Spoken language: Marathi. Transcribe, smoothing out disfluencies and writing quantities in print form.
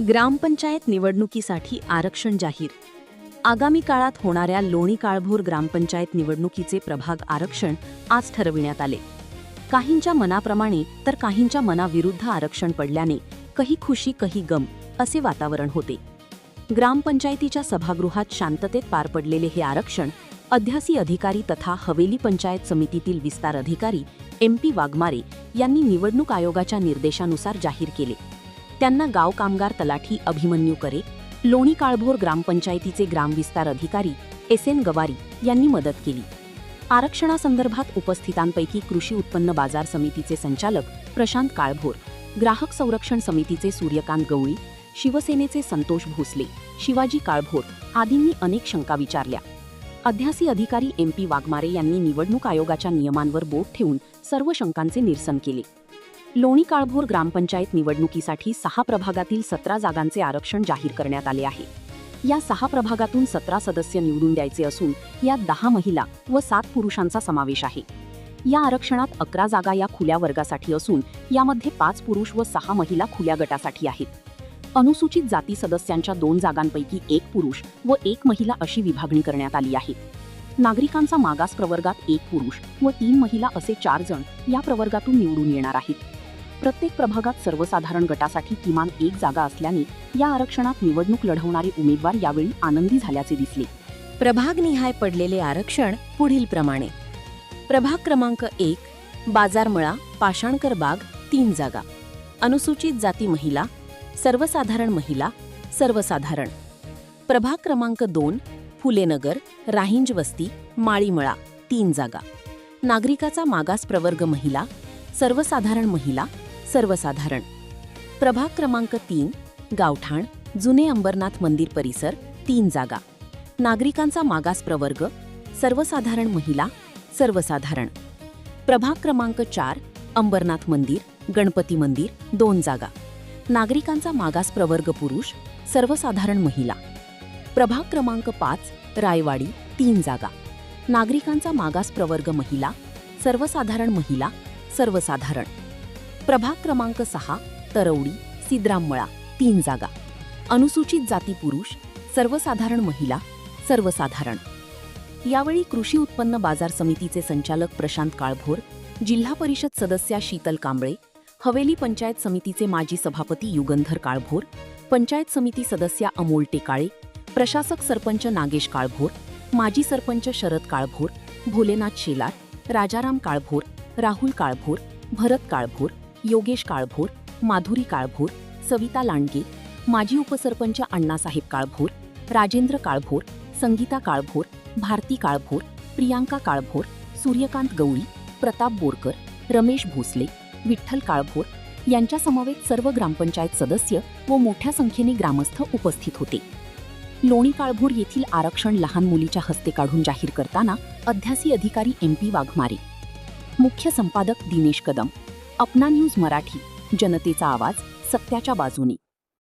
ग्रामपंचायत निवडणुकीसाठी आरक्षण जाहीर. आगामी काळात होणाऱ्या लोणी काळभोर ग्रामपंचायत निवडणुकीचे प्रभाग आरक्षण आज ठरविण्यात आले. काहींच्या मनाप्रमाणे तर काहींच्या मनाविरुद्ध आरक्षण पडल्याने कही खुशी कही गम असे वातावरण होते. ग्रामपंचायतीच्या सभागृहात शांततेत पार पडलेले हे आरक्षण अध्यासी अधिकारी तथा हवेली पंचायत समितीतील विस्तार अधिकारी MP वाघमारे यांनी निवडणूक आयोगाच्या निर्देशानुसार जाहीर केले. त्यांना गाव कामगार तलाठी अभिमन्यू करे, लोणी काळभोर ग्रामपंचायतीचे ग्रामविस्तार अधिकारी SN गवारी यांनी मदत केली. आरक्षणासंदर्भात उपस्थितांपैकी कृषी उत्पन्न बाजार समितीचे संचालक प्रशांत काळभोर, ग्राहक संरक्षण समितीचे सूर्यकांत गवळी, शिवसेनेचे संतोष भोसले, शिवाजी काळभोर आदींनी अनेक शंका विचारल्या. अध्यासी अधिकारी MP वाघमारे यांनी निवडणूक आयोगाच्या नियमांवर बोट ठेवून सर्व शंकांचे निरसन केले. लोणी काळभोर ग्रामपंचायत निवडणुकीसाठी 6 प्रभागातील 17 जागांचे आरक्षण जाहीर करण्यात आले आहे. या 6 प्रभागातून 17 सदस्य निवडून द्यायचे असून यात 10 महिला व 7 पुरुषांचा समावेश आहे. या आरक्षणात 11 जागा या खुल्या वर्गासाठी असून यामध्ये 5 पुरुष व 6 महिला खुल्या गटासाठी आहेत. अनुसूचित जाती सदस्यांच्या 2 जागांपैकी 1 पुरुष व 1 महिला अशी विभागणी करण्यात आली आहे. नागरिकांचा मागास प्रवर्गात 1 पुरुष व 3 महिला असे 4 जण या प्रवर्गातून निवडून येणार आहेत. प्रत्येक प्रभागात सर्वसाधारण गटासाठी किमान 1 जागा असल्याने या आरक्षणात निवडणूक लढवणारे उमेदवार यावेळी आनंदी झाल्याचे दिसले. प्रभागनिहाय पडलेले आरक्षण पुढील प्रमाणे. प्रभाग क्रमांक 1 बाजारमळा पाषाणकर बाग 3 जागा. अनुसूचित जाती महिला, सर्वसाधारण महिला, सर्वसाधारण. प्रभाग क्रमांक 2 फुलेनगर राहिंज वस्ती माळीमळा 3 जागा. नागरिकाचा मागास प्रवर्ग महिला, सर्वसाधारण महिला, सर्वसाधारण. प्रभाग क्रमांक 3 गावठाण जुने अंबरनाथ मंदिर परिसर 3 जागा. नागरिकांचा मागास प्रवर्ग सर्वसाधारण महिला, सर्वसाधारण. प्रभाग क्रमांक 4 अंबरनाथ मंदिर गणपती मंदिर 2 जागा. नागरिकांचा मागास प्रवर्ग पुरुष, सर्वसाधारण महिला. प्रभाग क्रमांक 5 रायवाडी 3 जागा. नागरिकांचा मागास प्रवर्ग महिला, सर्वसाधारण महिला, सर्वसाधारण. प्रभाग क्रमांक 6 तरवडी सिद्राममळा 3 जागा. अनुसूचित जाती पुरुष, सर्वसाधारण महिला, सर्वसाधारण. यावेळी कृषी उत्पन्न बाजार समितीचे संचालक प्रशांत काळभोर, जिल्हा परिषद सदस्या शीतल कांबळे, हवेली पंचायत समितीचे माजी सभापती युगंधर काळभोर, पंचायत समिती सदस्या अमोल टेकाळे, प्रशासक सरपंच नागेश काळभोर, माजी सरपंच शरद काळभोर, भोलेनाथ शेलार, राजाराम काळभोर, राहुल काळभोर, भरत काळभोर, योगेश काळभोर, माधुरी काळभोर, सविता लांडगे, माजी उपसरपंच अण्णासाहेब काळभोर, राजेंद्र काळभोर, संगीता काळभोर, भारती काळभोर, प्रियांका काळभोर, सूर्यकांत गवळी, प्रताप बोरकर, रमेश भोसले, विठ्ठल काळभोर यांच्यासमवेत सर्व ग्रामपंचायत सदस्य व मोठ्या संख्येने ग्रामस्थ उपस्थित होते. लोणी काळभोर येथील आरक्षण लहान मुलीच्या हस्ते काढून जाहीर करताना अध्यासी अधिकारी MP वाघमारे, मुख्य संपादक दिनेश कदम. अपना न्यूज मराठी, जनतेचा आवाज सत्याच्या बाजूने.